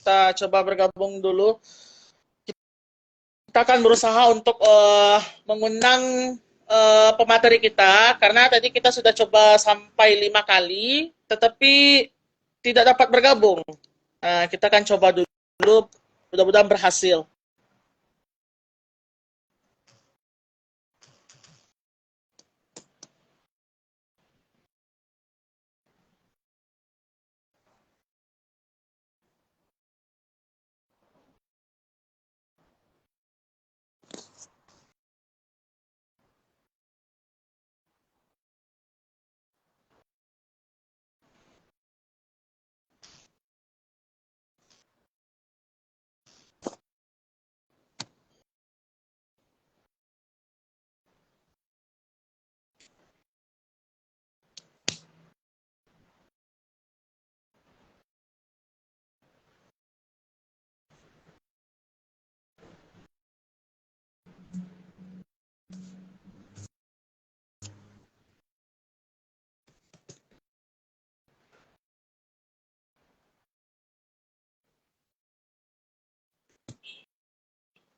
Kita coba bergabung dulu. Kita akan berusaha untuk mengundang pemateri kita, karena tadi kita sudah coba sampai 5 kali, tetapi tidak dapat bergabung. Kita akan coba dulu, mudah-mudahan berhasil.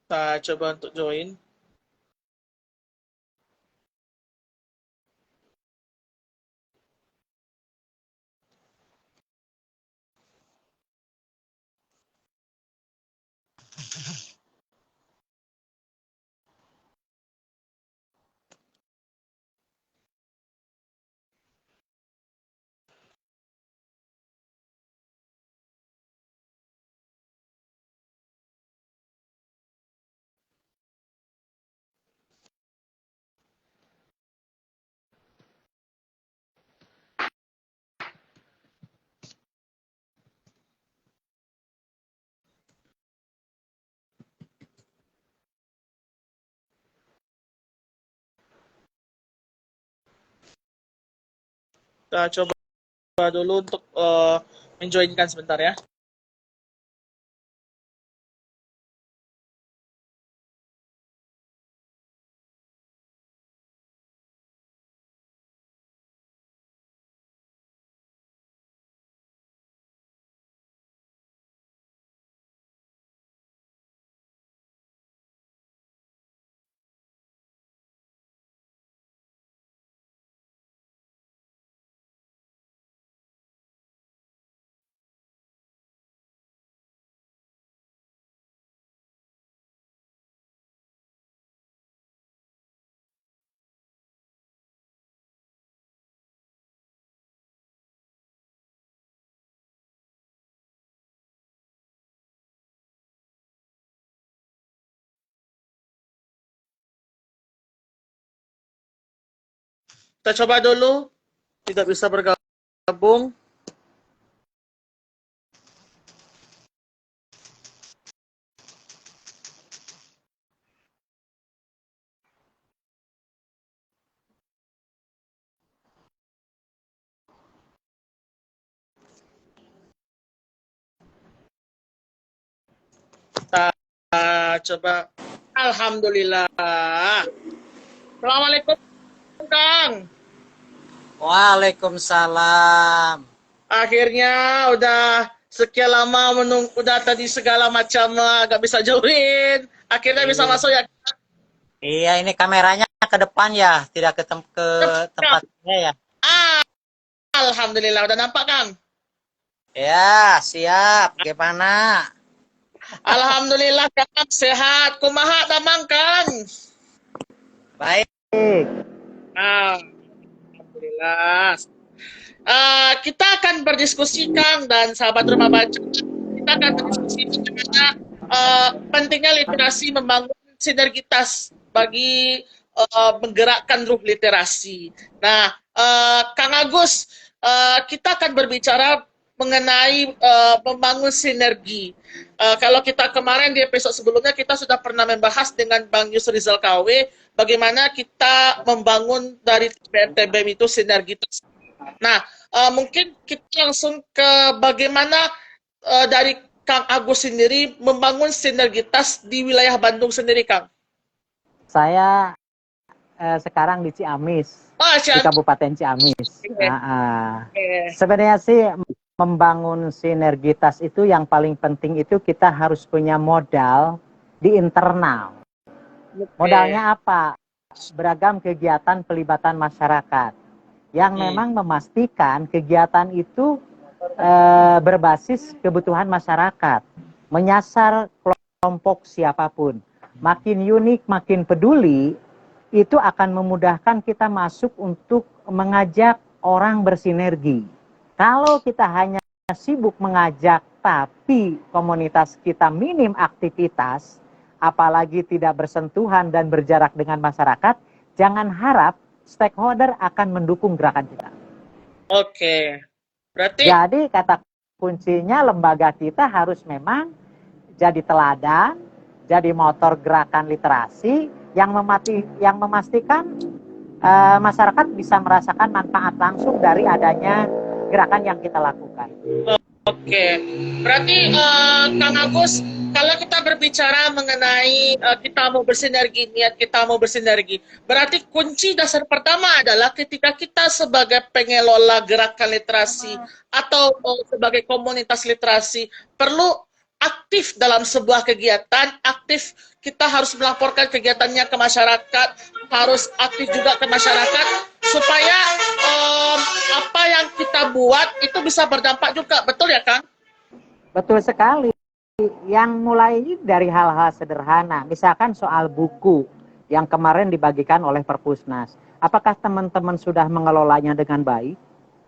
Kita coba untuk join. Kita coba dulu untuk menjoinkan sebentar ya. Kita coba dulu, tidak bisa bergabung. Kita coba. Alhamdulillah. Assalamualaikum, Kang. Waalaikumsalam. Akhirnya udah sekian lama menunggu, udah tadi segala macam gak bisa join. Akhirnya bisa Iya, masuk ya. iya ini kameranya ke depan ya, tidak ke tempatnya ya. Ah, Alhamdulillah udah nampak, Kang. Ya, siap. Gimana? Alhamdulillah, Kang, sehat. Kumaha tamang, Kang? Baik. Alhamdulillah. Kita akan berdiskusi, Kang, dan sahabat rumah baca. Kita akan berdiskusi bagaimana pentingnya literasi membangun sinergitas bagi menggerakkan ruh literasi. Nah, Kang Agus, kita akan berbicara mengenai membangun sinergi. Kalau kita kemarin di episode sebelumnya kita sudah pernah membahas dengan Bang Yusrizal KW bagaimana kita membangun dari TBM itu sinergitas. Nah, mungkin kita langsung ke bagaimana dari Kang Agus sendiri membangun sinergitas di wilayah Bandung sendiri, Kang. Saya sekarang di Ciamis, Oh, di Kabupaten Ciamis. okay. Sebenarnya sih membangun sinergitas itu yang paling penting itu kita harus punya modal di internal. Modalnya apa? Beragam kegiatan pelibatan masyarakat yang memang memastikan kegiatan itu berbasis kebutuhan masyarakat, menyasar kelompok siapapun. Makin unik, makin peduli, itu akan memudahkan kita masuk untuk mengajak orang bersinergi. Kalau kita hanya sibuk mengajak, tapi komunitas kita minim aktivitas, apalagi tidak bersentuhan dan berjarak dengan masyarakat, jangan harap stakeholder akan mendukung gerakan kita. Oke. Berarti Jadi kata kuncinya lembaga kita harus memang jadi teladan, jadi motor gerakan literasi yang memastikan masyarakat bisa merasakan manfaat langsung dari adanya gerakan yang kita lakukan. oke. Berarti Kang Agus, kalau kita berbicara mengenai kita mau bersinergi, niat kita mau bersinergi, berarti kunci dasar pertama adalah ketika kita sebagai pengelola gerakan literasi atau sebagai komunitas literasi perlu aktif dalam sebuah kegiatan, aktif kita harus melaporkan kegiatannya ke masyarakat, harus aktif juga ke masyarakat supaya apa yang kita buat itu bisa berdampak juga, betul ya Kang? Betul sekali. Yang mulai dari hal-hal sederhana, misalkan soal buku yang kemarin dibagikan oleh Perpusnas. Apakah teman-teman sudah mengelolanya dengan baik?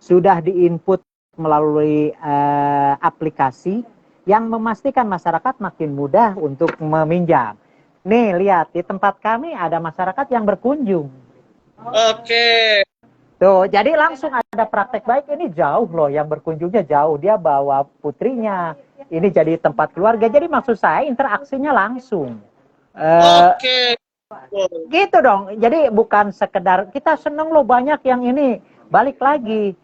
Sudah diinput melalui aplikasi yang memastikan masyarakat makin mudah untuk meminjam. Nih, lihat, di tempat kami ada masyarakat yang berkunjung. Oke. Tuh, jadi langsung ada praktek baik. Ini jauh loh, yang berkunjungnya jauh. Dia bawa putrinya. Ini jadi tempat keluarga. Jadi maksud saya interaksinya langsung. Oke. Gitu dong. Jadi bukan sekedar kita seneng loh banyak yang ini. Balik lagi.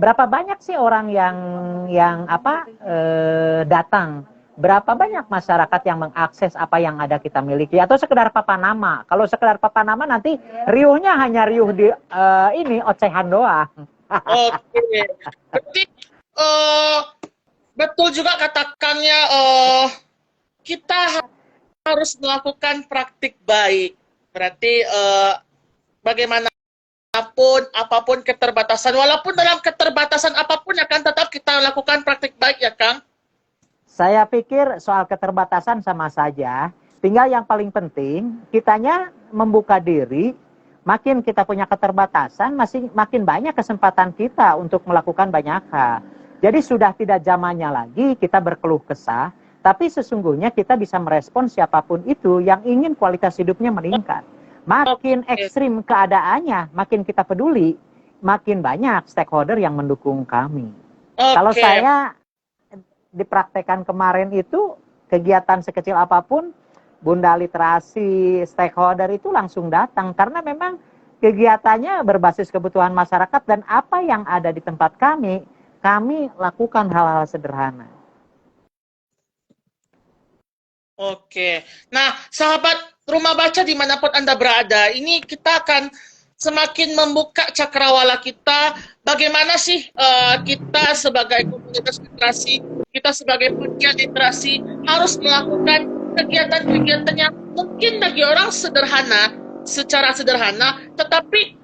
Berapa banyak sih orang yang datang? Berapa banyak masyarakat yang mengakses apa yang ada kita miliki atau sekedar papan nama? Kalau sekedar papan nama nanti riuhnya hanya riuh di ini ocehan doang. Oke. Berarti betul juga katakannya kita harus melakukan praktik baik. Berarti bagaimanapun apapun keterbatasan, walaupun dalam keterbatasan apapun akan tetap kita lakukan praktik baik ya Kang. Saya pikir soal keterbatasan sama saja. Tinggal yang paling penting, kitanya membuka diri. Makin kita punya keterbatasan, makin banyak kesempatan kita untuk melakukan banyak hal. Jadi sudah tidak zamannya lagi kita berkeluh kesah, tapi sesungguhnya kita bisa merespon siapapun itu yang ingin kualitas hidupnya meningkat. Makin ekstrim keadaannya, makin kita peduli, makin banyak stakeholder yang mendukung kami. Kalau saya dipraktekkan kemarin itu kegiatan sekecil apapun Bunda Literasi stakeholder itu langsung datang karena memang kegiatannya berbasis kebutuhan masyarakat dan apa yang ada di tempat kami lakukan hal-hal sederhana. Oke, nah sahabat Rumah Baca dimanapun Anda berada, ini kita akan semakin membuka cakrawala kita, bagaimana sih kita sebagai komunitas literasi, kita sebagai pegiat literasi harus melakukan kegiatan-kegiatan yang mungkin bagi orang sederhana, secara sederhana, tetapi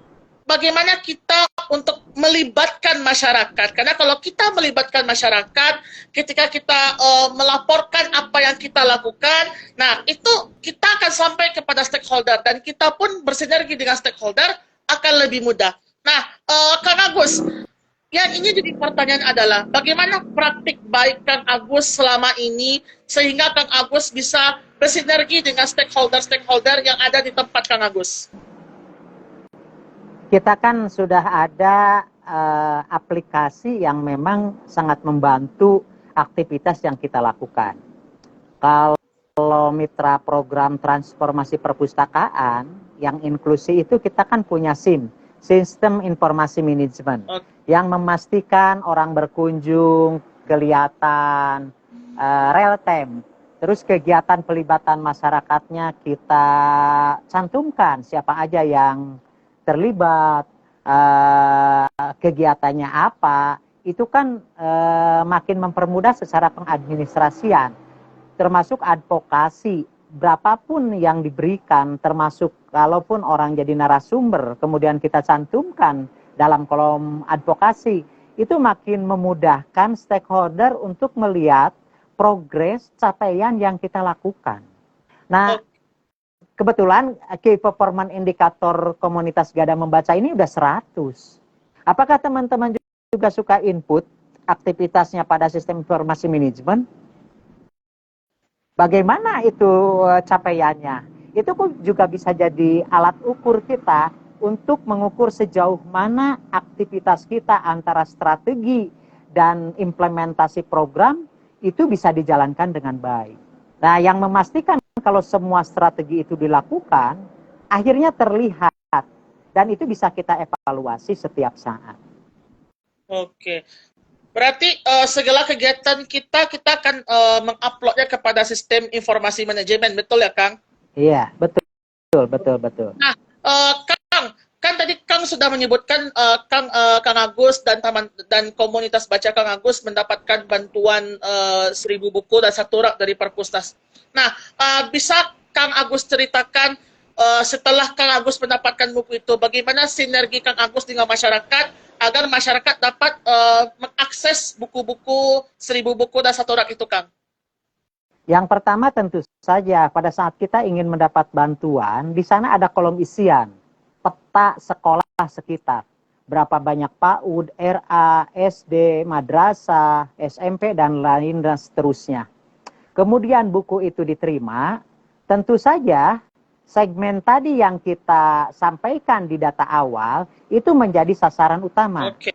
bagaimana kita untuk melibatkan masyarakat. Karena kalau kita melibatkan masyarakat, ketika kita melaporkan apa yang kita lakukan, nah itu kita akan sampai kepada stakeholder dan kita pun bersinergi dengan stakeholder akan lebih mudah. Nah, Kang Agus, yang ini jadi pertanyaan adalah bagaimana praktik baik Kang Agus selama ini sehingga Kang Agus bisa bersinergi dengan stakeholder-stakeholder yang ada di tempat Kang Agus? Kita kan sudah ada aplikasi yang memang sangat membantu aktivitas yang kita lakukan. Kalau mitra program transformasi perpustakaan yang inklusi itu kita kan punya SIM, Sistem Informasi Manajemen, yang memastikan orang berkunjung, kelihatan, real time. Terus kegiatan pelibatan masyarakatnya kita cantumkan siapa aja yang terlibat, kegiatannya apa, itu kan makin mempermudah secara pengadministrasian, termasuk advokasi. Berapapun yang diberikan, termasuk kalaupun orang jadi narasumber, kemudian kita cantumkan dalam kolom advokasi, itu makin memudahkan stakeholder untuk melihat progres capaian yang kita lakukan. Nah, kebetulan key performance indikator komunitas Gada Membaca ini udah 100. Apakah teman-teman juga suka input aktivitasnya pada sistem informasi manajemen? Bagaimana itu capaiannya? Itu juga bisa jadi alat ukur kita untuk mengukur sejauh mana aktivitas kita antara strategi dan implementasi program itu bisa dijalankan dengan baik. Nah, yang memastikan kalau semua strategi itu dilakukan, akhirnya terlihat dan itu bisa kita evaluasi setiap saat. Oke. Berarti segala kegiatan kita akan menguploadnya kepada sistem informasi manajemen, betul ya, Kang? Iya, betul. Nah, Kang, kan tadi Kang sudah menyebutkan Kang Agus dan komunitas baca Kang Agus mendapatkan bantuan 1.000 buku dan 1 rak dari Perpusnas. Nah, bisa Kang Agus ceritakan setelah Kang Agus mendapatkan buku itu, bagaimana sinergi Kang Agus dengan masyarakat agar masyarakat dapat mengakses buku-buku 1.000 buku dan 1 rak itu, Kang? Yang pertama tentu saja pada saat kita ingin mendapat bantuan, di sana ada kolom isian, peta sekolah sekitar. Berapa banyak PAUD, RA, SD, madrasah, SMP, dan lain dan seterusnya. Kemudian buku itu diterima, tentu saja segmen tadi yang kita sampaikan di data awal itu menjadi sasaran utama. Oke.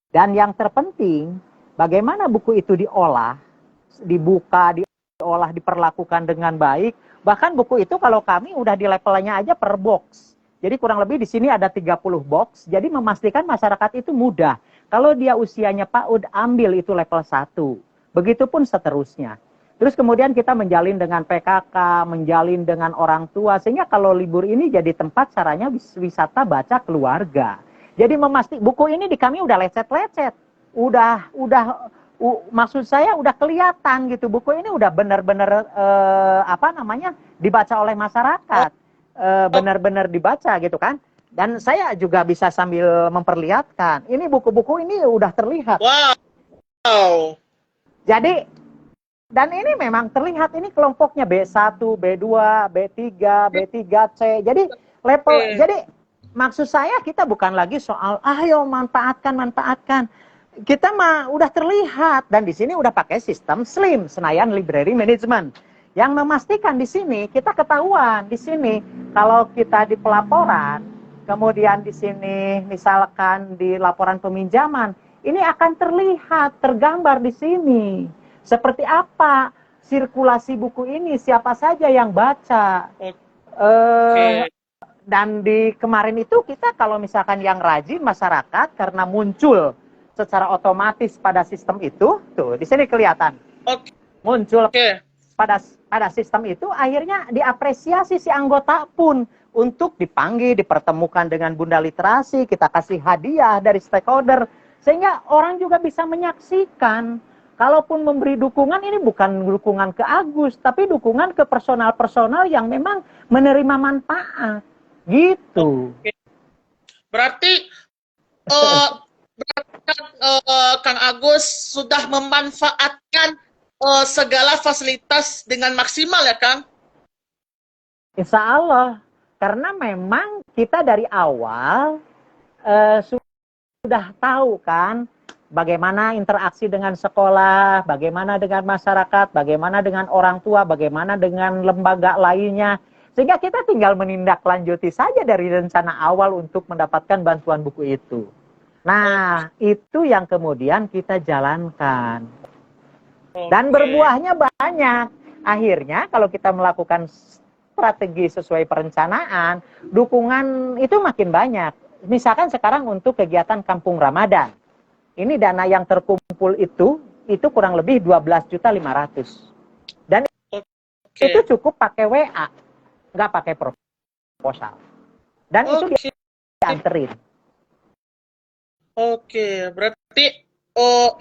Dan yang terpenting, bagaimana buku itu diolah, dibuka, diolah, diperlakukan dengan baik. Bahkan buku itu kalau kami udah di levelnya aja per box. Jadi kurang lebih di sini ada 30 box. Jadi memastikan masyarakat itu mudah. Kalau dia usianya PAUD, ambil itu level 1. Begitupun seterusnya. Terus kemudian kita menjalin dengan PKK, menjalin dengan orang tua, sehingga kalau libur ini jadi tempat caranya wisata baca keluarga. Jadi buku ini di kami udah lecet-lecet, maksud saya udah kelihatan gitu, buku ini udah benar-benar dibaca oleh masyarakat, benar-benar dibaca gitu kan. Dan saya juga bisa sambil memperlihatkan, ini buku-buku ini udah terlihat. Wow. Jadi dan ini memang terlihat ini kelompoknya B1, B2, B3, B3C. Jadi level jadi maksud saya kita bukan lagi soal ayo manfaatkan. Kita mah udah terlihat dan di sini udah pakai sistem SLIM, Senayan Library Management. Yang memastikan di sini kita ketahuan di sini kalau kita di pelaporan, kemudian di sini misalkan di laporan peminjaman, ini akan terlihat tergambar di sini. Seperti apa sirkulasi buku ini, siapa saja yang baca. Dan di kemarin itu kita kalau misalkan yang rajin masyarakat karena muncul secara otomatis pada sistem itu, tuh di sini kelihatan. Muncul pada sistem itu, akhirnya diapresiasi si anggota pun untuk dipanggil, dipertemukan dengan Bunda Literasi, kita kasih hadiah dari stakeholder, sehingga orang juga bisa menyaksikan. Kalaupun memberi dukungan, ini bukan dukungan ke Agus, tapi dukungan ke personal-personal yang memang menerima manfaat. Gitu. Berarti Kang Agus sudah memanfaatkan segala fasilitas dengan maksimal ya, Kang? Insya Allah. Karena memang kita dari awal sudah tahu kan, bagaimana interaksi dengan sekolah, bagaimana dengan masyarakat, bagaimana dengan orang tua, bagaimana dengan lembaga lainnya. Sehingga kita tinggal menindaklanjuti saja dari rencana awal untuk mendapatkan bantuan buku itu. Nah, itu yang kemudian kita jalankan. Dan berbuahnya banyak. Akhirnya kalau kita melakukan strategi sesuai perencanaan, dukungan itu makin banyak. Misalkan sekarang untuk kegiatan Kampung Ramadan. Ini dana yang terkumpul itu kurang lebih 12.500.000. Dan itu cukup pakai WA, nggak pakai proposal. Dan itu dianterin. Oke, berarti oh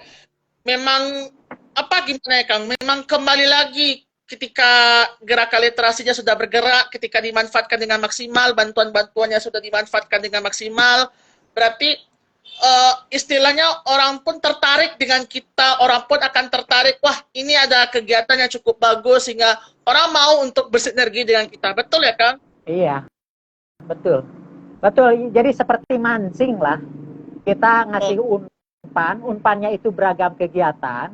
memang apa gimana ya Kang? Memang kembali lagi ketika gerakan literasinya sudah bergerak, ketika dimanfaatkan dengan maksimal, bantuan-bantuannya sudah dimanfaatkan dengan maksimal, berarti istilahnya orang pun tertarik dengan kita, orang pun akan tertarik, wah ini ada kegiatan yang cukup bagus sehingga orang mau untuk bersinergi dengan kita. Betul ya Kang? Iya, betul. Betul. Jadi seperti mancing lah. Kita ngasih umpan, umpannya itu beragam kegiatan.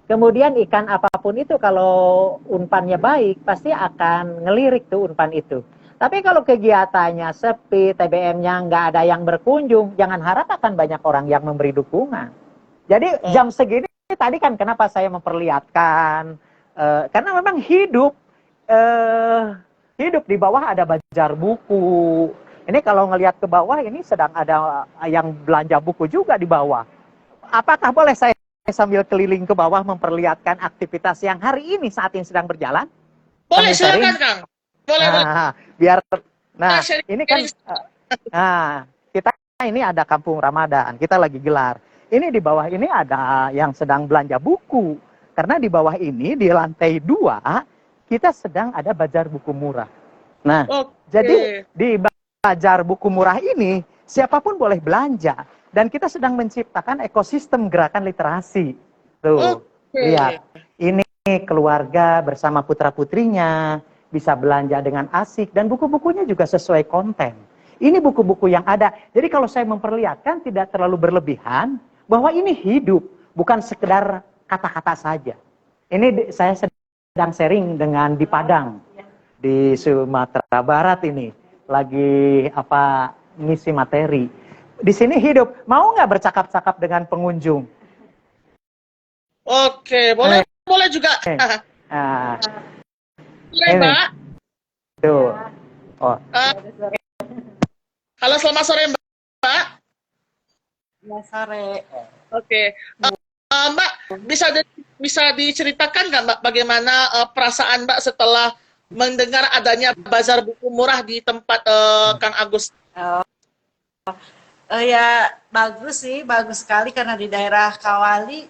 Kemudian ikan apapun itu kalau umpannya baik, pasti akan ngelirik tuh umpan itu. Tapi kalau kegiatannya sepi, TBM-nya nggak ada yang berkunjung, jangan harap akan banyak orang yang memberi dukungan. Jadi jam segini tadi kan kenapa saya memperlihatkan, karena memang hidup di bawah ada bazar buku. Ini kalau ngelihat ke bawah, ini sedang ada yang belanja buku juga di bawah. Apakah boleh saya sambil keliling ke bawah memperlihatkan aktivitas yang hari ini saat ini sedang berjalan? Boleh, Sambil silakan sharing? Kang. Boleh, boleh. Biar, nah Sharing, ini kan, kita ini ada Kampung Ramadan, kita lagi gelar. Ini di bawah ini ada yang sedang belanja buku. Karena di bawah ini, di lantai 2, kita sedang ada bazar buku murah. Nah, jadi di bazar buku murah ini, siapapun boleh belanja. Dan kita sedang menciptakan ekosistem gerakan literasi. Tuh, lihat. Ini keluarga bersama putra-putrinya, bisa belanja dengan asik, dan buku-bukunya juga sesuai konten. Ini buku-buku yang ada. Jadi kalau saya memperlihatkan tidak terlalu berlebihan, bahwa ini hidup, bukan sekedar kata-kata saja. Ini saya sedang sharing dengan di Padang, di Sumatera Barat ini. Lagi ngisi materi. Di sini hidup. Mau nggak bercakap-cakap dengan pengunjung? Oke, boleh juga. Boleh, Mbak. Tuh. Oh. Halo, selamat sore, Mbak. Selamat sore. Oke. Mbak, bisa diceritakan nggak, Mbak, bagaimana perasaan Mbak setelah mendengar adanya bazar buku murah di tempat Kang Agus? Ya bagus sih, bagus sekali karena di daerah Kawali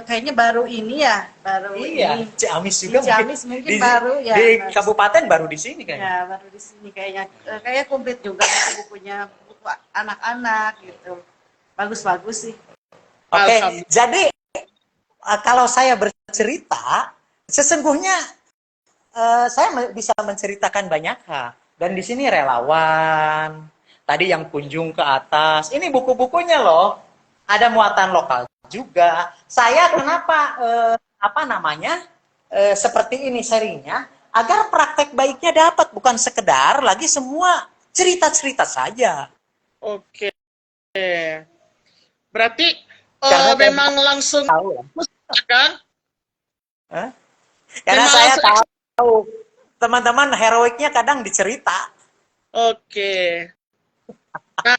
kayaknya baru ini ya, ini. Ciamis juga di Ciamis mungkin baru ya. Di kabupaten baru di sini kayaknya. Ya, baru di sini kayaknya. Kayak komplit juga bukunya, buku anak-anak gitu. Bagus-bagus sih. Oke, jadi kalau saya bercerita, sesungguhnya saya bisa menceritakan banyak hal. Dan di sini relawan, tadi yang kunjung ke atas, ini buku-bukunya loh, ada muatan lokal juga. Saya kenapa seperti ini sharingnya, agar praktek baiknya dapat, bukan sekedar lagi semua cerita-cerita saja. Oke. Berarti memang langsung kan? Karena saya tahu teman-teman heroiknya kadang dicerita. Oke. Nah,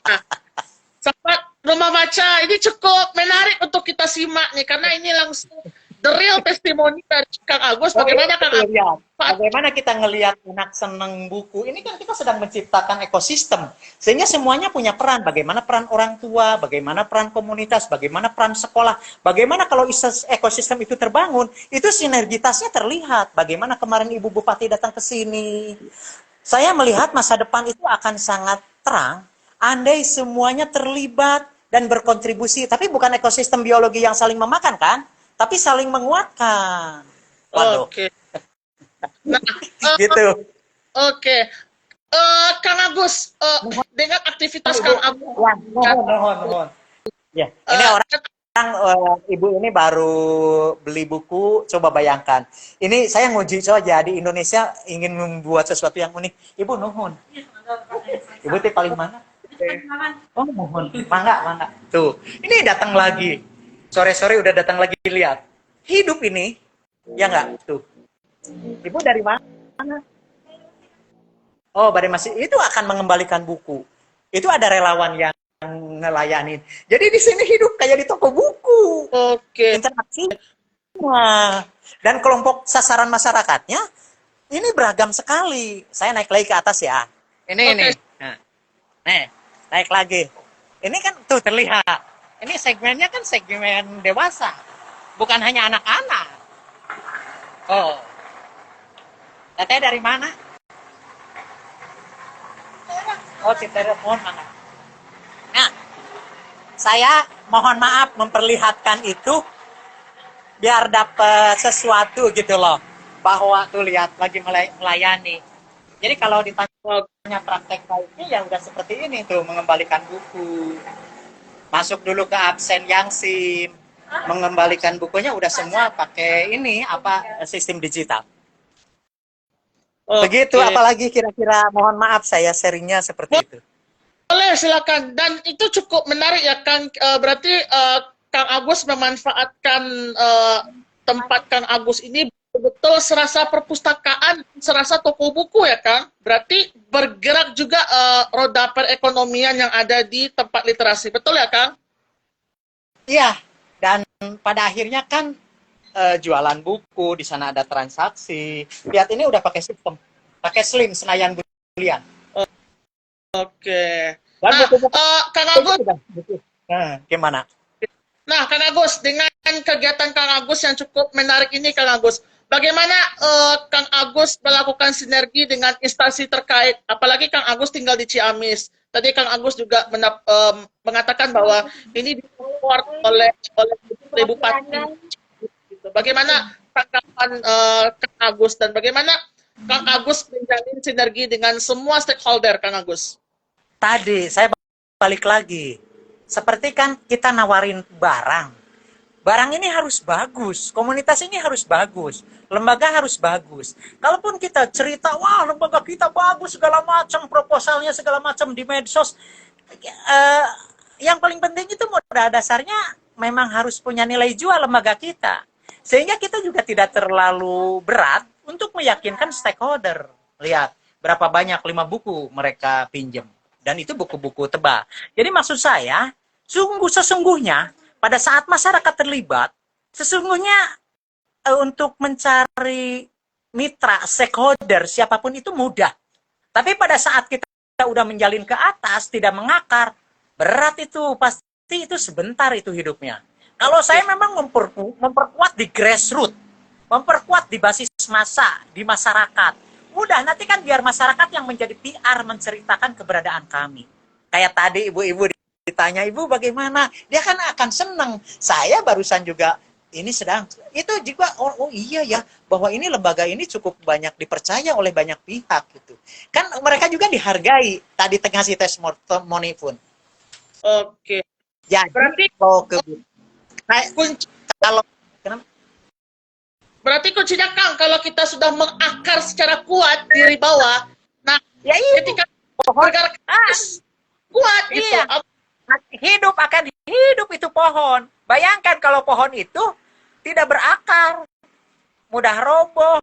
sahabat Rumah Baca, ini cukup menarik untuk kita simak nih, karena ini langsung the real testimony dari Kang Agus. Bagaimana Kang Agus? Bagaimana kita ngelihat anak seneng buku, ini kan kita sedang menciptakan ekosistem. Sehingga semuanya punya peran. Bagaimana peran orang tua, bagaimana peran komunitas, bagaimana peran sekolah. Bagaimana kalau ekosistem itu terbangun, itu sinergitasnya terlihat. Bagaimana kemarin Ibu Bupati datang ke sini. Saya melihat masa depan itu akan sangat terang, andai semuanya terlibat dan berkontribusi. Tapi bukan ekosistem biologi yang saling memakan kan, tapi saling menguatkan. Waduh. Oke. Nah, gitu. Oke. Kang Agus, dengan aktivitas Kang Agus. Mohon. Ya, ini orang ibu ini baru beli buku, coba bayangkan. Ini saya nguji saja di Indonesia ingin membuat sesuatu yang unik. Ibu nuhun. Ibu teh paling mana? Oh, mohon. Mangga. Tuh, ini datang lagi. Sore-sore udah datang lagi, lihat. Hidup ini, ya nggak? Tuh. Ibu dari mana? Oh, masih itu akan mengembalikan buku. Itu ada relawan yang ngelayanin. Jadi di sini hidup kayak di toko buku. Oke. Interaksi. Nah, dan kelompok sasaran masyarakatnya ini beragam sekali. Saya naik lagi ke atas ya. Ini. Nah. Nih, naik lagi. Ini kan tuh terlihat. Ini segmennya kan segmen dewasa, bukan hanya anak-anak. Oh, Teteh dari mana? Oh, Citerup, mohon maaf. Nah, saya mohon maaf memperlihatkan itu biar dapat sesuatu gitu loh. Bahwa tuh lihat lagi melayani. Jadi kalau ditanya praktek baiknya ya udah seperti ini tuh, mengembalikan buku. Masuk dulu ke absen yang SIM, mengembalikan bukunya udah semua pakai ini apa sistem digital. Begitu, Oke. apalagi kira-kira, mohon maaf saya sharingnya seperti itu. Boleh, silakan. Dan itu cukup menarik ya, Kang. Berarti Kang Agus memanfaatkan tempat Kang Agus ini betul serasa perpustakaan, serasa toko buku ya, Kang. Berarti bergerak juga roda perekonomian yang ada di tempat literasi. Betul ya, Kang? Iya, dan pada akhirnya kan jualan buku, di sana ada transaksi. Lihat ini udah pakai sistem, pakai Slim Senayan Bulian. Oke. Dan Nah, buku-buku Kang Agus, gimana? nah, Kang Agus, dengan kegiatan Kang Agus yang cukup menarik ini, Kang Agus, bagaimana Kang Agus melakukan sinergi dengan instansi terkait, apalagi Kang Agus tinggal di Ciamis. Tadi Kang Agus juga mengatakan bahwa ini disupport oleh Bupati. Bagaimana tanggapan Kang Agus dan bagaimana Kang Agus menjalin sinergi dengan semua stakeholder, Kang Agus? Tadi saya balik lagi. Seperti kan kita nawarin barang. Barang ini harus bagus, komunitas ini harus bagus, lembaga harus bagus. Kalaupun kita cerita, wah lembaga kita bagus segala macam, proposalnya segala macam di medsos, yang paling penting itu modal dasarnya memang harus punya nilai jual lembaga kita. Sehingga kita juga tidak terlalu berat untuk meyakinkan stakeholder. Lihat, berapa banyak 5 buku mereka pinjam. Dan itu buku-buku tebal. Jadi maksud saya, sesungguhnya pada saat masyarakat terlibat, sesungguhnya untuk mencari mitra, stakeholder, siapapun itu mudah. Tapi pada saat kita udah menjalin ke atas, tidak mengakar, berat itu, pasti itu sebentar itu hidupnya. Kalau saya memang memperkuat di grassroots, memperkuat di basis massa, di masyarakat. Udah, nanti kan biar masyarakat yang menjadi PR menceritakan keberadaan kami. Kayak tadi ibu-ibu ditanya, ibu bagaimana? Dia kan akan senang. Saya barusan juga, ini sedang, itu juga, oh iya ya, bahwa ini lembaga ini cukup banyak dipercaya oleh banyak pihak gitu. Kan mereka juga dihargai, tadi ngasih testimoni pun. Oke. Jadi, Berarti kalau ke kunci, kalau berarti kuncinya, Kang, kalau kita sudah mengakar secara kuat diri bawah, nah ya iya, ketika pohon bergerak kuat gitu. iya. Akan hidup itu pohon. Bayangkan kalau pohon itu tidak berakar, mudah roboh.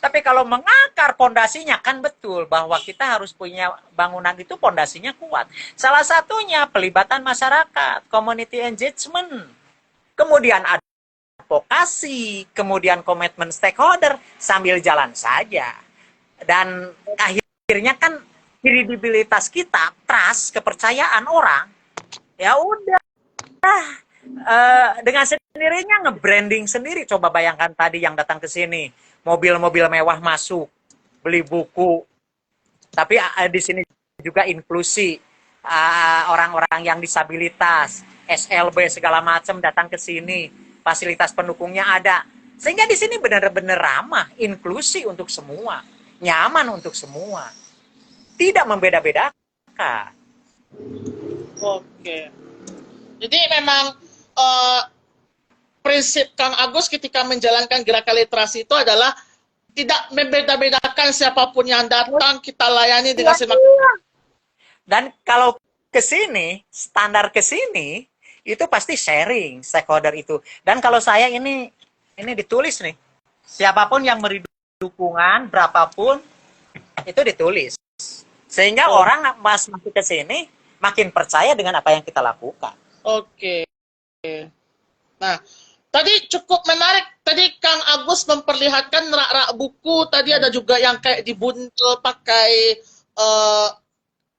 Tapi kalau mengakar pondasinya, kan betul bahwa kita harus punya bangunan itu pondasinya kuat. Salah satunya pelibatan masyarakat, community engagement. Kemudian advokasi, kemudian komitmen stakeholder, sambil jalan saja. Dan akhirnya kan kredibilitas kita, trust, kepercayaan orang, ya udah dengan sendirinya nge-branding sendiri. Coba bayangkan tadi yang datang ke sini, mobil-mobil mewah masuk, beli buku, tapi di sini juga inklusi, orang-orang yang disabilitas, SLB segala macam datang ke sini, fasilitas pendukungnya ada, sehingga di sini benar-benar ramah, inklusi untuk semua, nyaman untuk semua, tidak membeda-bedakan. Oke. Jadi memang prinsip Kang Agus ketika menjalankan gerakan literasi itu adalah tidak membeda-bedakan siapapun yang datang, kita layani dengan semaksimal. Dan kalau ke sini, standar ke sini, itu pasti sharing stakeholder itu. Dan kalau saya ini ditulis nih, siapapun yang beri dukungan, berapapun, itu ditulis. Sehingga orang masuk ke sini, makin percaya dengan apa yang kita lakukan. Oke. Nah, tadi cukup menarik. Tadi Kang Agus memperlihatkan rak-rak buku. Tadi ada juga yang kayak dibuntel pakai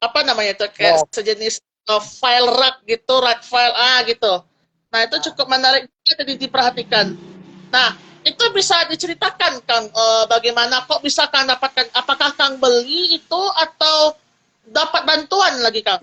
apa namanya itu, kayak sejenis file rak gitu, rak file gitu. Nah, itu cukup menarik juga jadi diperhatikan. Nah, itu bisa diceritakan Kang, bagaimana kok bisa Kang dapatkan, apakah Kang beli itu atau dapat bantuan lagi Kang?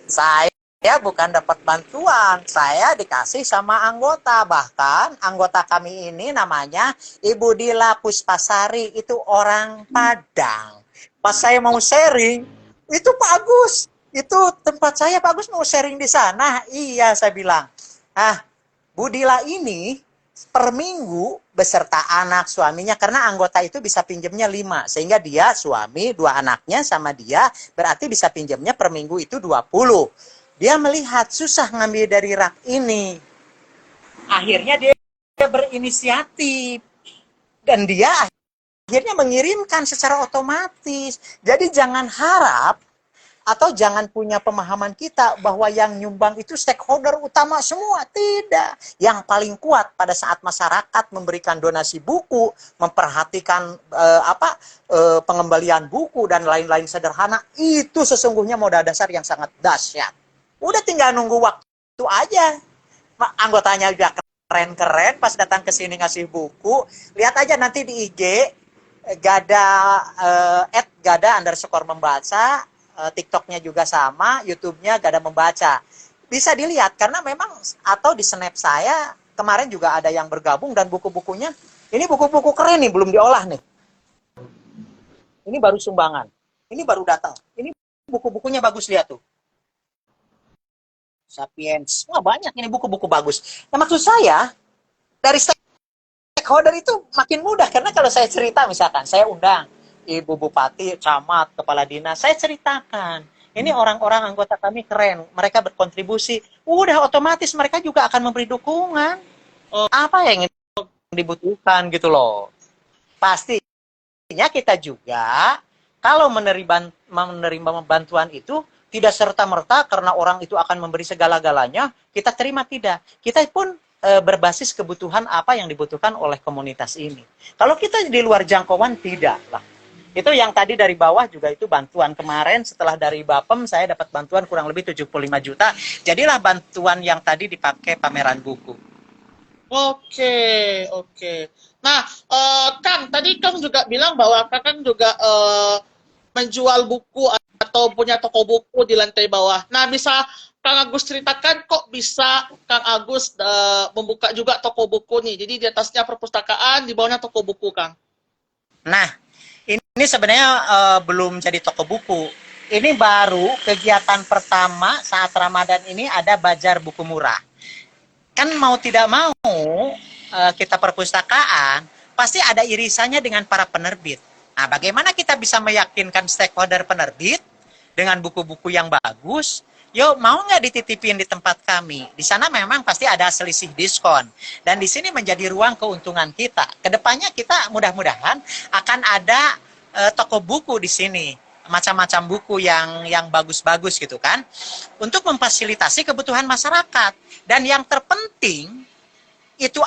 Saya bukan dapat bantuan, saya dikasih sama anggota. Bahkan anggota kami ini namanya Ibu Dila Puspasari, itu orang Padang. Pas saya mau sharing, itu Pak Agus, itu tempat saya, Pak Agus mau sharing di sana. Iya, saya bilang. Ah, Bu Dila ini per minggu beserta anak suaminya, karena anggota itu bisa pinjamnya 5, sehingga dia suami 2 anaknya sama dia berarti bisa pinjamnya per minggu itu 20. Dia melihat susah ngambil dari rak ini, akhirnya dia berinisiatif dan dia akhirnya mengirimkan secara otomatis. Jadi jangan harap atau jangan punya pemahaman kita bahwa yang nyumbang itu stakeholder utama semua. Tidak. Yang paling kuat pada saat masyarakat memberikan donasi buku, memperhatikan pengembalian buku dan lain-lain sederhana, itu sesungguhnya modal dasar yang sangat dahsyat. Udah tinggal nunggu waktu aja. Anggotanya juga keren-keren pas datang ke sini ngasih buku. Lihat aja nanti di IG Gada @gada_membaca. TikToknya juga sama, YouTube-nya Gada Membaca. Bisa dilihat karena memang, atau di snap saya kemarin juga ada yang bergabung dan buku-bukunya, ini buku-buku keren nih, belum diolah nih. Ini baru sumbangan, ini baru datang. Ini buku-bukunya bagus, lihat tuh. Sapiens, wah banyak ini buku-buku bagus. Nah, maksud saya dari stakeholder itu makin mudah, karena kalau saya cerita misalkan saya undang Ibu Bupati, Camat, Kepala Dinas, saya ceritakan. Ini orang-orang anggota kami keren, mereka berkontribusi. Udah otomatis mereka juga akan memberi dukungan. Apa yang dibutuhkan gitu loh. Pastinya kita juga kalau menerima bantuan itu tidak serta-merta karena orang itu akan memberi segala-galanya, kita terima, tidak. Kita pun berbasis kebutuhan apa yang dibutuhkan oleh komunitas ini. Kalau kita di luar jangkauan, tidak lah. Itu yang tadi dari bawah juga itu bantuan. Kemarin setelah dari Bapem saya dapat bantuan kurang lebih 75 juta. Jadilah bantuan yang tadi dipakai pameran buku. Oke. Nah, Kang, tadi Kang juga bilang bahwa Kang juga menjual buku atau punya toko buku di lantai bawah. Nah, bisa Kang Agus ceritakan kok bisa Kang Agus membuka juga toko buku nih. Jadi di atasnya perpustakaan, di bawahnya toko buku, Kang. Nah, ini sebenarnya belum jadi toko buku. Ini baru kegiatan pertama saat Ramadan ini, ada bazar buku murah. Kan mau tidak mau kita perpustakaan pasti ada irisannya dengan para penerbit. Nah, bagaimana kita bisa meyakinkan stakeholder penerbit dengan buku-buku yang bagus? Yuk, mau nggak dititipin di tempat kami? Di sana memang pasti ada selisih diskon. Dan di sini menjadi ruang keuntungan kita. Kedepannya kita mudah-mudahan akan ada toko buku di sini. Macam-macam buku yang bagus-bagus gitu kan. Untuk memfasilitasi kebutuhan masyarakat. Dan yang terpenting, itu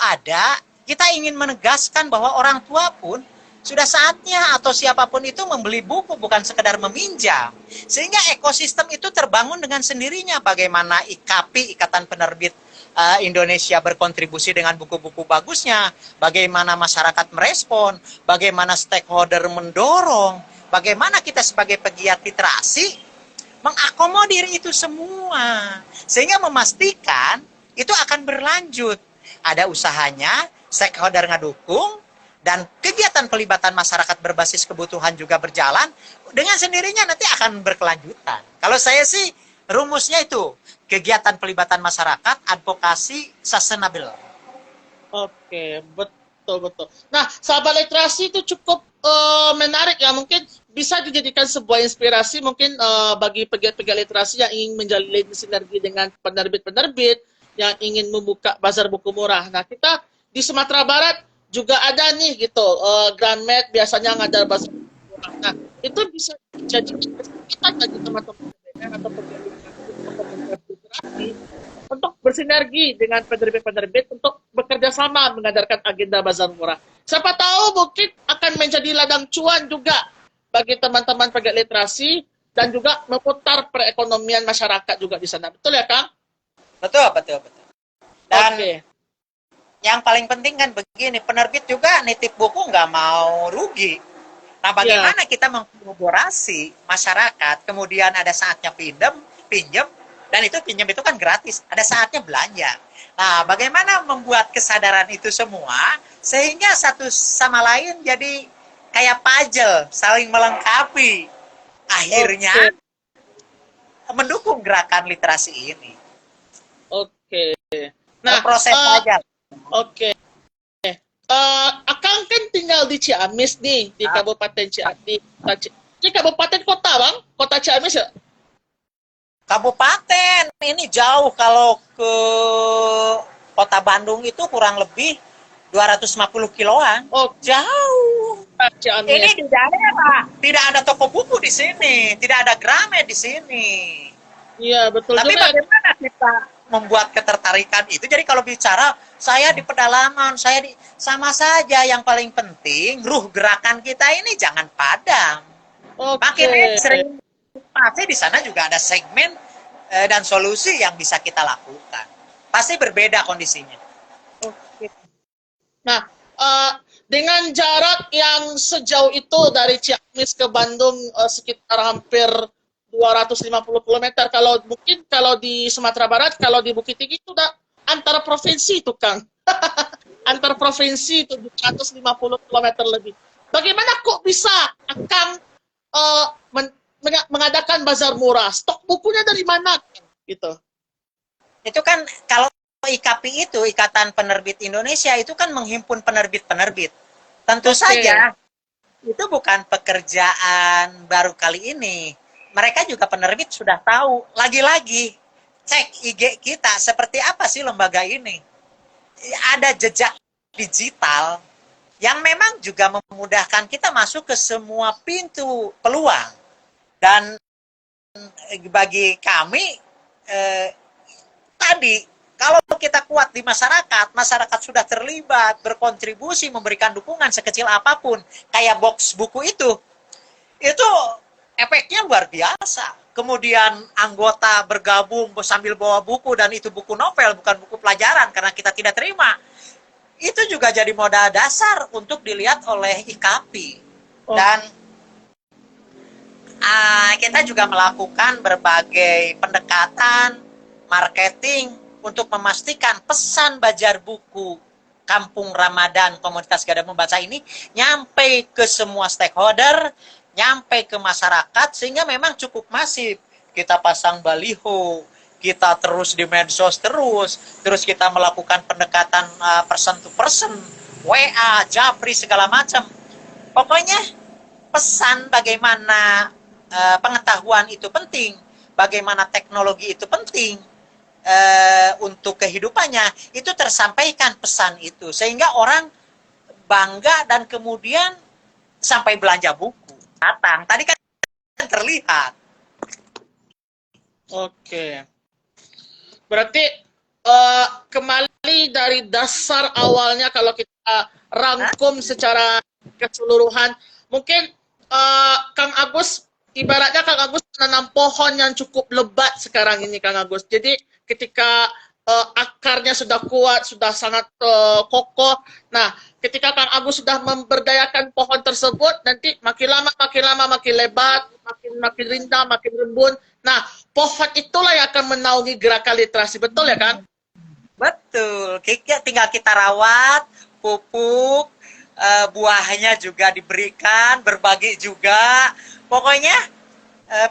kita ingin menegaskan bahwa orang tua pun sudah saatnya, atau siapapun itu, membeli buku bukan sekedar meminjam. Sehingga ekosistem itu terbangun dengan sendirinya. Bagaimana IKAPI, Ikatan Penerbit Indonesia, berkontribusi dengan buku-buku bagusnya. Bagaimana masyarakat merespon. Bagaimana stakeholder mendorong. Bagaimana kita sebagai pegiat literasi mengakomodir itu semua. Sehingga memastikan itu akan berlanjut. Ada usahanya, stakeholder ngedukung, dan kegiatan pelibatan masyarakat berbasis kebutuhan juga berjalan, dengan sendirinya nanti akan berkelanjutan. Kalau saya sih rumusnya itu, kegiatan pelibatan masyarakat, advokasi, sustainable. Oke, betul. Nah, sahabat literasi itu cukup menarik ya, mungkin bisa dijadikan sebuah inspirasi mungkin bagi pegiat-pegiat literasi yang ingin menjalin sinergi dengan penerbit-penerbit yang ingin membuka bazar buku murah. Nah, kita di Sumatera Barat juga ada nih gitu, Grandmed biasanya ngadar bazar buku murah. Nah, itu bisa jadi kita bagi teman-teman atau pegiat literasi untuk bersinergi dengan penerbit-penerbit untuk bekerja sama mengadarkan agenda bazar murah. Siapa tahu mungkin akan menjadi ladang cuan juga bagi teman-teman pegiat literasi dan juga memutar perekonomian masyarakat juga di sana. Betul ya, Kang? Betul, betul, betul. Dan Oke. yang paling penting kan begini, penerbit juga nitip buku nggak mau rugi. Nah, bagaimana kita mengkolaborasi masyarakat, kemudian ada saatnya pinjam, dan itu pinjam itu kan gratis, ada saatnya belanja. Nah, bagaimana membuat kesadaran itu semua, sehingga satu sama lain jadi kayak puzzle, saling melengkapi. Akhirnya, mendukung gerakan literasi ini. Oke. Nah, proses saja. Oke. Akang kan tinggal di Ciamis nih, di Kabupaten Ciamis. Di kabupaten kota, Bang? Kota Ciamis ya? Kabupaten ini jauh, kalau ke kota Bandung itu kurang lebih 250 kiloan. Oh, Jauh. Ciamis. Ini di daerah. Tidak ada toko buku di sini, tidak ada Gramet di sini. Iya, betul Tapi juga. bagaimana kita membuat ketertarikan itu? Jadi kalau bicara saya di pedalaman, sama saja. Yang paling penting ruh gerakan kita ini jangan padam. Makin sering pasti di sana juga ada segmen dan solusi yang bisa kita lakukan. Pasti berbeda kondisinya. Oke. Nah, dengan jarak yang sejauh itu dari Ciamis ke Bandung sekitar hampir 250 km. Kalau di Sumatera Barat, kalau di Bukit Tinggi itu udah antar provinsi itu, Kang. Antar provinsi itu 250 km lebih. Bagaimana kok bisa Akang mengadakan bazar murah? Stok bukunya dari mana? Gitu. Itu kan kalau IKP itu, Ikatan Penerbit Indonesia, itu kan menghimpun penerbit-penerbit. Tentu saja itu bukan pekerjaan baru kali ini. Mereka juga penerbit sudah tahu. Lagi-lagi cek IG kita, seperti apa sih lembaga ini. Ada jejak digital yang memang juga memudahkan kita masuk ke semua pintu peluang. Dan bagi kami tadi, kalau kita kuat di masyarakat, masyarakat sudah terlibat, berkontribusi, memberikan dukungan sekecil apapun, kayak box buku itu efeknya luar biasa. Kemudian anggota bergabung sambil bawa buku, dan itu buku novel, bukan buku pelajaran, karena kita tidak terima. Itu juga jadi modal dasar untuk dilihat oleh IKP. Dan kita juga melakukan berbagai pendekatan marketing untuk memastikan pesan Bazar Buku Kampung Ramadan Komunitas Gada Membaca ini nyampe ke semua stakeholder, nyampe ke masyarakat, sehingga memang cukup masif. Kita pasang baliho, kita terus di medsos terus kita melakukan pendekatan person to person, WA, Japri, segala macam. Pokoknya pesan bagaimana pengetahuan itu penting, bagaimana teknologi itu penting untuk kehidupannya, itu tersampaikan pesan itu, sehingga orang bangga dan kemudian sampai belanja buku. Datang, tadi kan terlihat. Oke. Berarti kembali dari dasar awalnya, kalau kita rangkum secara keseluruhan, mungkin Kang Agus, ibaratnya Kang Agus menanam pohon yang cukup lebat sekarang ini, Kang Agus. Jadi ketika akarnya sudah kuat, sudah sangat kokoh. Nah, ketika Kang Agus sudah memberdayakan pohon tersebut, nanti makin lama makin lebat, makin rindang, makin rembun. Nah, pohon itulah yang akan menaungi gerakan literasi. Betul ya, Kang? Betul. Tinggal kita rawat, pupuk, buahnya juga diberikan, berbagi juga. Pokoknya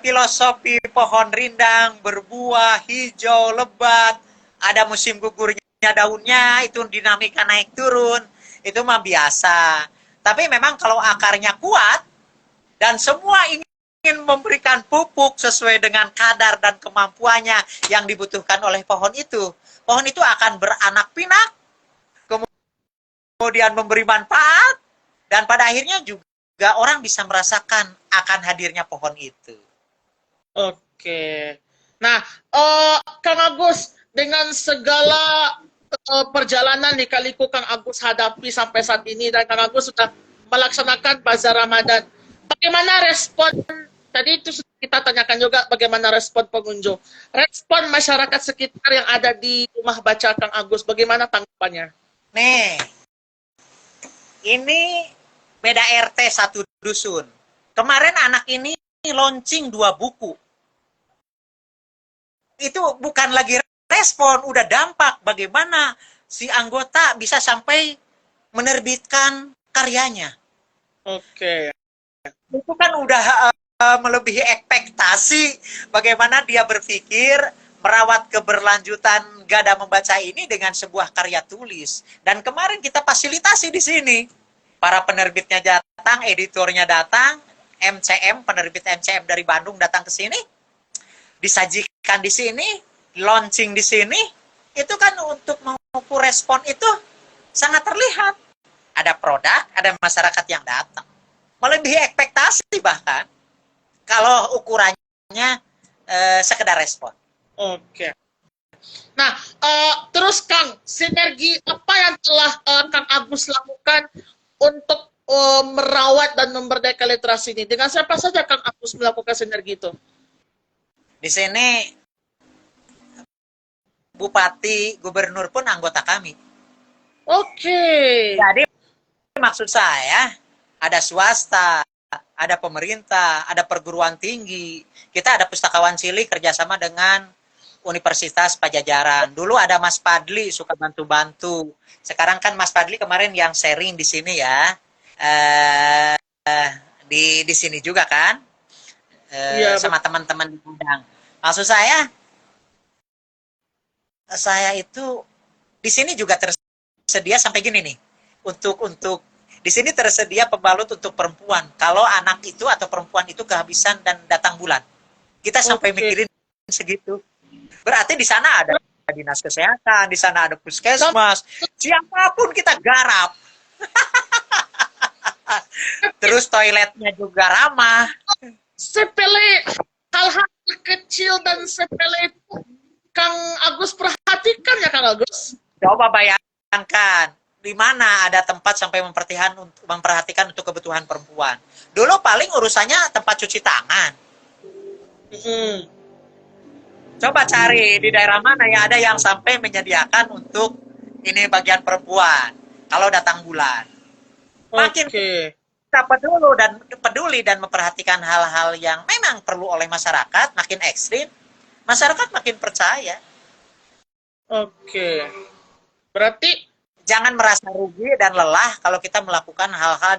filosofi pohon rindang, berbuah, hijau, lebat, ada musim gugurnya daunnya, itu dinamika naik turun, itu mah biasa. Tapi memang kalau akarnya kuat dan semua ingin memberikan pupuk sesuai dengan kadar dan kemampuannya yang dibutuhkan oleh pohon itu akan beranak pinak, kemudian memberi manfaat, dan pada akhirnya juga orang bisa merasakan akan hadirnya pohon itu. Oke. Nah, Kang Agus, dengan segala perjalanan lika-liku Kang Agus hadapi sampai saat ini, dan Kang Agus sudah melaksanakan Bazar Ramadan, bagaimana respon tadi itu kita tanyakan juga bagaimana respon pengunjung. Respon masyarakat sekitar yang ada di rumah baca Kang Agus, bagaimana tanggapannya? Nih, ini beda RT satu dusun. Kemarin anak ini launching 2 buku. Itu bukan lagi respon, udah dampak bagaimana si anggota bisa sampai menerbitkan karyanya. Oke. Itu kan udah melebihi ekspektasi bagaimana dia berpikir merawat keberlanjutan Gada Membaca ini dengan sebuah karya tulis. Dan kemarin kita fasilitasi di sini. Para penerbitnya datang, editornya datang, MCM, penerbit MCM dari Bandung datang ke sini, disajikan di sini, launching di sini. Itu kan untuk mengukur respon itu sangat terlihat. Ada produk, ada masyarakat yang datang. Melebihi ekspektasi bahkan. Kalau ukurannya sekedar respon. Oke. Nah, terus Kang, sinergi apa yang telah Kang Agus lakukan untuk merawat dan memberdayakan literasi ini? Dengan siapa saja Kang Agus melakukan sinergi itu? Di sini Bupati, Gubernur pun anggota kami. Oke. Jadi maksud saya ada swasta, ada pemerintah, ada perguruan tinggi. Kita ada Pustakawan Cilik kerjasama dengan Universitas Pajajaran. Dulu ada Mas Padli suka bantu-bantu. Sekarang kan Mas Padli kemarin yang sharing di sini ya. Di sini juga kan. Iya, sama teman-teman di bidang. Maksud saya itu di sini juga tersedia sampai gini nih. Untuk di sini tersedia pembalut untuk perempuan. Kalau anak itu atau perempuan itu kehabisan dan datang bulan. Kita sampai mikirin segitu. Berarti di sana ada dinas kesehatan, di sana ada puskesmas. Siapapun kita garap. Terus toiletnya juga ramah. Sepele, hal-hal kecil dan sepele itu Kang Agus perhatikan ya Kang Agus? Coba bayangkan, di mana ada tempat sampai memperhatikan untuk kebutuhan perempuan. Dulu paling urusannya tempat cuci tangan. Coba cari di daerah mana ya ada yang sampai menyediakan untuk ini bagian perempuan kalau datang bulan. Makin kita peduli dan memperhatikan hal-hal yang memang perlu oleh masyarakat, makin ekstrim, masyarakat makin percaya. Oke. Berarti Jangan merasa rugi dan lelah kalau kita melakukan hal-hal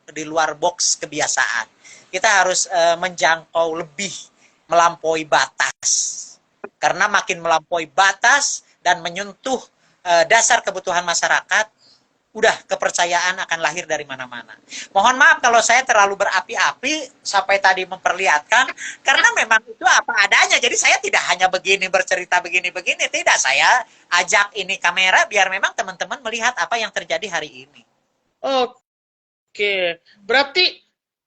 di luar box kebiasaan. Kita harus menjangkau lebih, melampaui batas. Karena makin melampaui batas dan menyentuh dasar kebutuhan masyarakat, udah kepercayaan akan lahir dari mana-mana. Mohon maaf kalau saya terlalu berapi-api sampai tadi memperlihatkan, karena memang itu apa adanya. Jadi saya tidak hanya bercerita begini-begini, tidak. Saya ajak ini kamera biar memang teman-teman melihat apa yang terjadi hari ini. Oke, berarti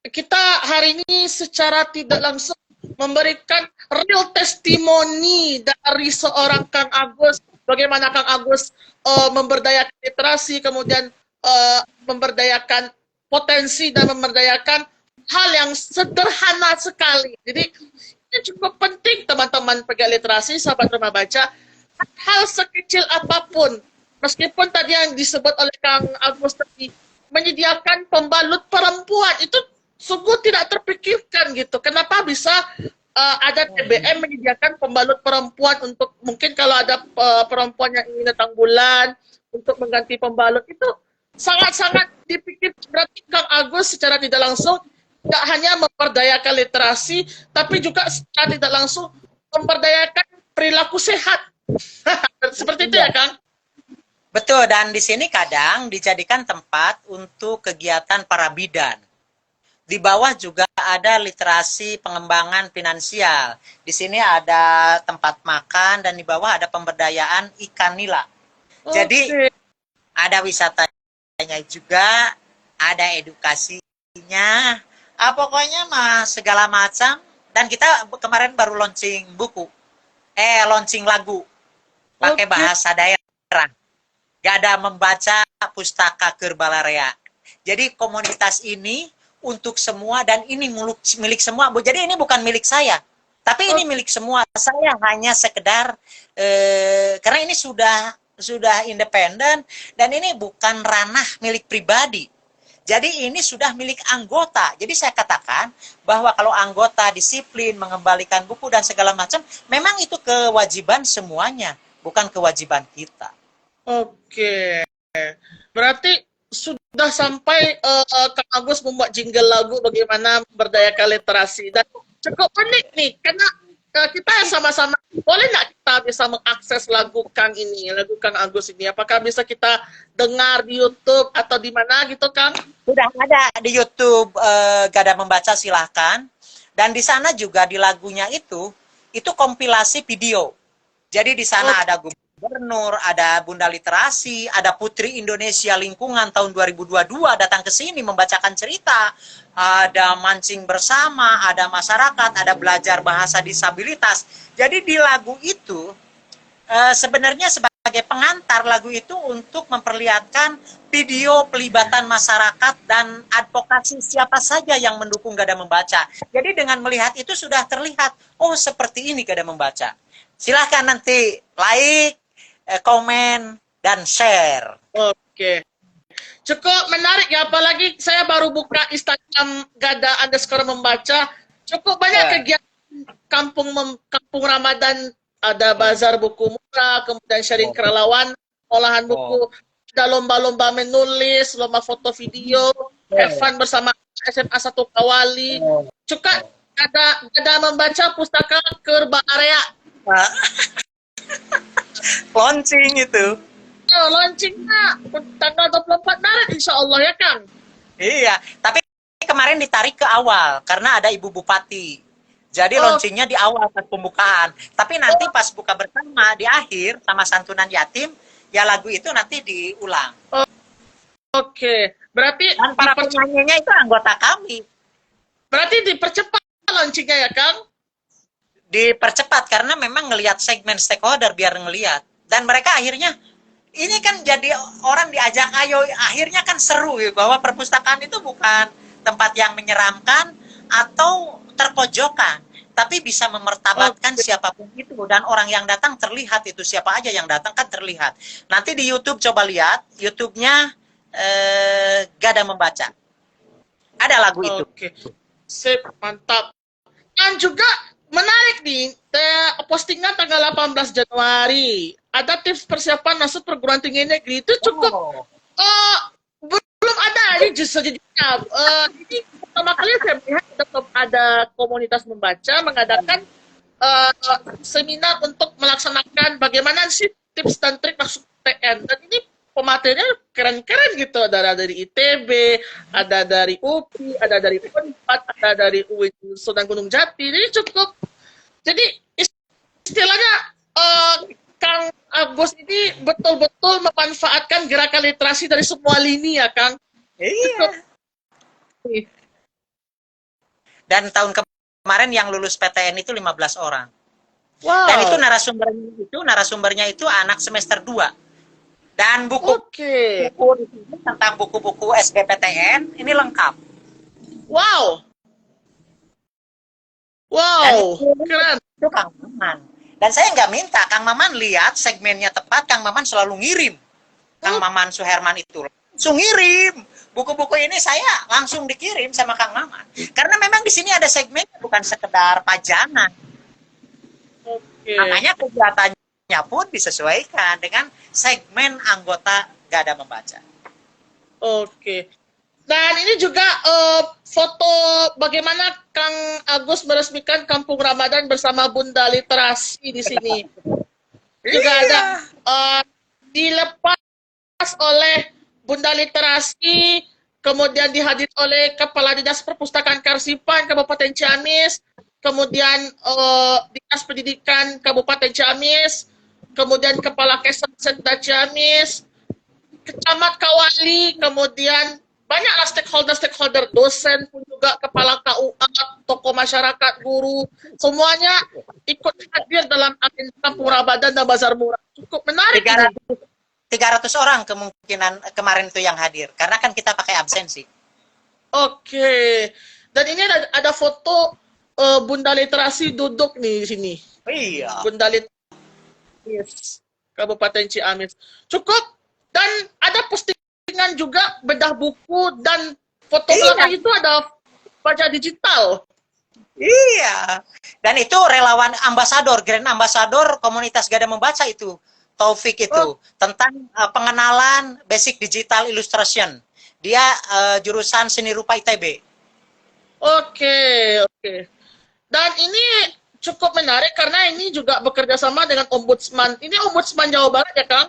kita hari ini secara tidak langsung memberikan real testimoni dari seorang Kang Agus, bagaimana Kang Agus memberdayakan literasi, kemudian memberdayakan potensi dan memberdayakan hal yang sederhana sekali. Jadi ini cukup penting teman-teman pegiat literasi, sahabat rumah baca, hal sekecil apapun, meskipun tadi yang disebut oleh Kang Agus tadi, menyediakan pembalut perempuan, itu sungguh tidak terpikirkan gitu. Kenapa bisa ada TBM menyediakan pembalut perempuan untuk mungkin kalau ada perempuan yang ingin datang bulan untuk mengganti pembalut, itu sangat-sangat dipikir. Berarti Kang Agus secara tidak langsung tidak hanya memperdayakan literasi, tapi juga secara tidak langsung memperdayakan perilaku sehat. Seperti itu ya Kang? Betul, dan di sini kadang dijadikan tempat untuk kegiatan para bidan. Di bawah juga ada literasi pengembangan finansial. Di sini ada tempat makan dan di bawah ada pemberdayaan ikan nila. Jadi ada wisatanya juga, ada edukasinya, pokoknya segala macam. Dan kita kemarin baru launching launching lagu pakai bahasa daerah. Gada Membaca Pustaka Keur Balarea. Jadi komunitas ini untuk semua dan ini milik semua. Jadi ini bukan milik saya, tapi ini milik semua. Saya hanya sekedar karena ini sudah independen dan ini bukan ranah milik pribadi. Jadi ini sudah milik anggota. Jadi saya katakan bahwa kalau anggota disiplin mengembalikan buku dan segala macam, memang itu kewajiban semuanya, bukan kewajiban kita. Oke. Berarti sudah sampai Kang Agus membuat jingle lagu bagaimana memberdayakan literasi dan cukup unik nih karena kita sama-sama boleh nggak kita bisa mengakses lagu Kang Agus ini? Apakah bisa kita dengar di YouTube atau di mana gitu, Kang? Sudah ada di YouTube Gada Membaca, silahkan. Dan di sana juga di lagunya itu kompilasi video. Jadi di sana ada Gubernur, ada Bunda Literasi, ada Putri Indonesia Lingkungan tahun 2022 datang ke sini membacakan cerita, ada Mancing Bersama, ada masyarakat, ada belajar bahasa disabilitas. Jadi di lagu itu sebenarnya sebagai pengantar lagu itu untuk memperlihatkan video pelibatan masyarakat dan advokasi siapa saja yang mendukung Gada Membaca. Jadi dengan melihat itu sudah terlihat, oh seperti ini Gada Membaca. Silahkan nanti like, komen, dan share. Oke. Cukup menarik ya, apalagi saya baru buka Instagram Gada_membaca. Cukup banyak kegiatan kampung Ramadan, ada bazar buku murah, kemudian sharing kerelawan, olahan buku, ada lomba-lomba menulis, lomba foto video, have fun bersama SMA 1 Kawali. Cukup Gada Membaca Pustaka Kerba Area. Launching itu. Launchingnya tanggal 24 Maret insya Allah ya Kang. Iya, tapi kemarin ditarik ke awal karena ada Ibu Bupati. Jadi launchingnya di awal pas pembukaan. Tapi nanti pas buka bersama di akhir sama santunan yatim, ya lagu itu nanti diulang. Oke, berarti dan para penyanyinya itu anggota kami. Berarti dipercepat launchingnya ya Kang? Dipercepat karena memang ngelihat segmen stakeholder biar ngelihat. Dan mereka akhirnya ini kan jadi orang diajak ayo, akhirnya kan seru ya, bahwa perpustakaan itu bukan tempat yang menyeramkan atau terpojokan, tapi bisa memertabatkan siapapun itu dan orang yang datang terlihat itu siapa aja yang datang kan terlihat. Nanti di YouTube coba lihat YouTube-nya Gada Membaca. Ada lagu itu. Oke. Sip, mantap. Dan juga menarik nih, postingan tanggal 18 Januari. Ada tips persiapan masuk perguruan tinggi negeri itu cukup belum ada ini sejujurnya. Ini pertama kali saya melihat ada komunitas membaca mengadakan seminar untuk melaksanakan bagaimana sih tips dan trik masuk TN. Dan ini pematerinya keren-keren gitu. Ada dari ITB, ada dari UPI, ada dari Unpad, ada dari UIN Sunan Gunung Jati. Jadi cukup. Jadi istilahnya Kang Agus ini betul-betul memanfaatkan gerakan literasi dari semua lini ya Kang. Iya. Dan tahun kemarin yang lulus PTN itu 15 orang. Wow. Dan itu narasumbernya itu anak semester 2. Dan buku tentang buku-buku SBPTN ini lengkap. Wow. Keren. Itu Kang Maman. Dan saya nggak minta, Kang Maman lihat segmennya tepat, Kang Maman selalu ngirim. Kang Maman Suherman itu langsung ngirim. Buku-buku ini saya langsung dikirim sama Kang Maman. Karena memang di sini ada segmennya, bukan sekedar pajangan. Makanya kegiatannya pun disesuaikan dengan segmen anggota Gada Membaca. Oke. Dan ini juga foto bagaimana Kang Agus meresmikan Kampung Ramadan bersama Bunda Literasi di sini. Juga ada dilepas oleh Bunda Literasi, kemudian dihadir oleh Kepala Dinas Perpustakaan Karsipan Kabupaten Ciamis, kemudian Dinas Pendidikan Kabupaten Ciamis, kemudian Kepala Kesat Setda Ciamis, Kecamat Kawali, kemudian banyaklah stakeholder, dosen pun juga, kepala KUA, tokoh masyarakat, guru, semuanya ikut hadir dalam agenda Kampung Ramadan dan Bazar Murah. Cukup menarik. 300 orang kemungkinan kemarin itu yang hadir, karena kan kita pakai absensi. Oke. Dan ini ada foto Bunda Literasi duduk nih di sini. Iya. Bunda Literasi Kabupaten Ciamis. Cukup. Dan ada postingan juga bedah buku dan foto belakang itu ada baca digital. Iya. Dan itu relawan ambasador, Grand Ambasador Komunitas Gada Membaca itu. Taufik itu. Tentang pengenalan basic digital illustration. Dia jurusan seni rupa ITB. Oke. Dan ini cukup menarik karena ini juga bekerja sama dengan Ombudsman. Ini Ombudsman Jawa Barat ya, Kang?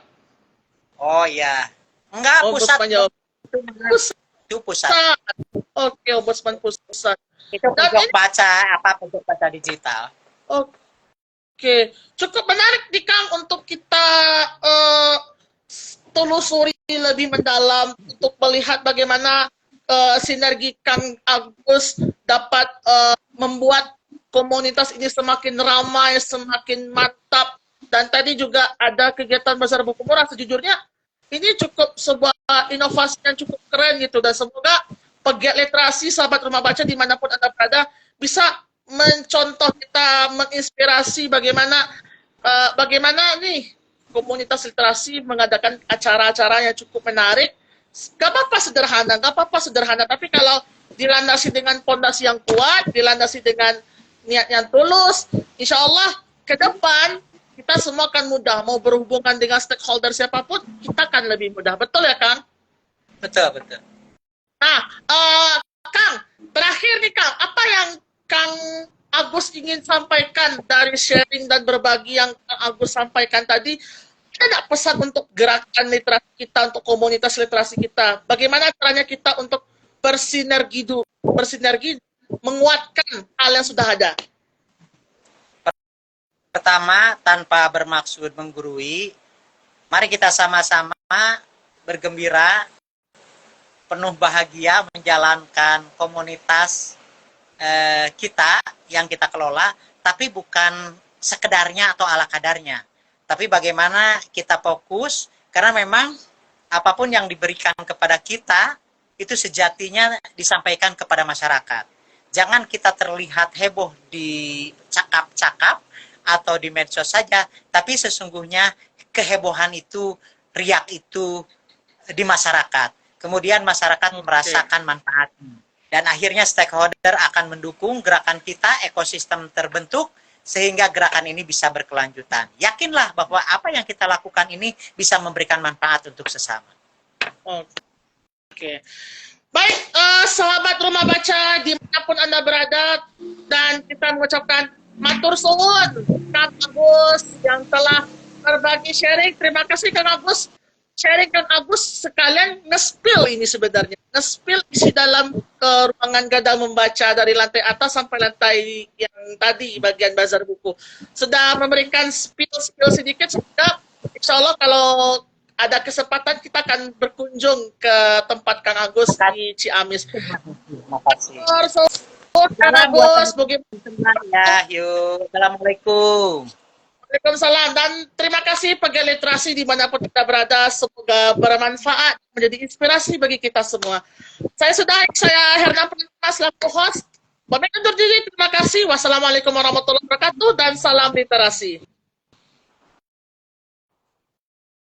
Oh iya. Enggak, pusat. Ombudsman Jawa Barat. Itu pusat. Oke, Ombudsman pusat. Itu pojok pojok baca digital. Oke, cukup menarik nih Kang untuk kita telusuri lebih mendalam untuk melihat bagaimana sinergi Kang Agus dapat membuat komunitas ini semakin ramai, semakin mantap. Dan tadi juga ada kegiatan Bazar Buku Murah. Sejujurnya ini cukup sebuah inovasi yang cukup keren gitu. Dan semoga pegiat literasi, sahabat rumah baca dimanapun Anda berada, bisa mencontoh kita, menginspirasi bagaimana nih komunitas literasi mengadakan acara-acara yang cukup menarik. Gak apa-apa sederhana, tapi kalau dilandasi dengan pondasi yang kuat, dilandasi dengan niat yang tulus, insya Allah ke depan kita semua akan mudah. Mau berhubungan dengan stakeholder siapapun, kita akan lebih mudah. Betul ya, Kang? Betul. Nah, Kang, terakhir nih Kang, apa yang Kang Agus ingin sampaikan dari sharing dan berbagi yang Kang Agus sampaikan tadi? Ada nggak pesan untuk gerakan literasi kita, untuk komunitas literasi kita? Bagaimana caranya kita untuk bersinergi, menguatkan hal yang sudah ada? Pertama, tanpa bermaksud menggurui, mari kita sama-sama bergembira, penuh bahagia menjalankan komunitas kita yang kita kelola, tapi bukan sekedarnya atau ala kadarnya. Tapi bagaimana kita fokus, karena memang apapun yang diberikan kepada kita, itu sejatinya disampaikan kepada masyarakat. Jangan kita terlihat heboh di cakap-cakap atau di medsos saja, tapi sesungguhnya kehebohan itu, riak itu di masyarakat. Kemudian masyarakat merasakan manfaatnya. Dan akhirnya stakeholder akan mendukung gerakan kita, ekosistem terbentuk, sehingga gerakan ini bisa berkelanjutan. Yakinlah bahwa apa yang kita lakukan ini bisa memberikan manfaat untuk sesama. Oke. Baik, sahabat rumah baca dimanapun Anda berada, dan kita mengucapkan matur suwun Kang Agus yang telah berbagi sharing. Terima kasih Kang Agus. Sharing Kang Agus sekalian nge-spill ini sebenarnya. Nge-spill isi dalam ruangan Gada Membaca dari lantai atas sampai lantai yang tadi bagian bazar buku. Sudah memberikan spill sedikit, sehingga insya Allah kalau ada kesempatan kita akan berkunjung ke tempat Kang Agus di Ciamis. Terima kasih. Kang Agus, bagaimana? Ya, yuk. Assalamualaikum. Waalaikumsalam, dan terima kasih pegiat literasi dimanapun kita berada, semoga bermanfaat, menjadi inspirasi bagi kita semua. Saya Herna Purnama selaku host. Pamit undur diri, terima kasih. Wassalamualaikum warahmatullahi wabarakatuh dan salam literasi.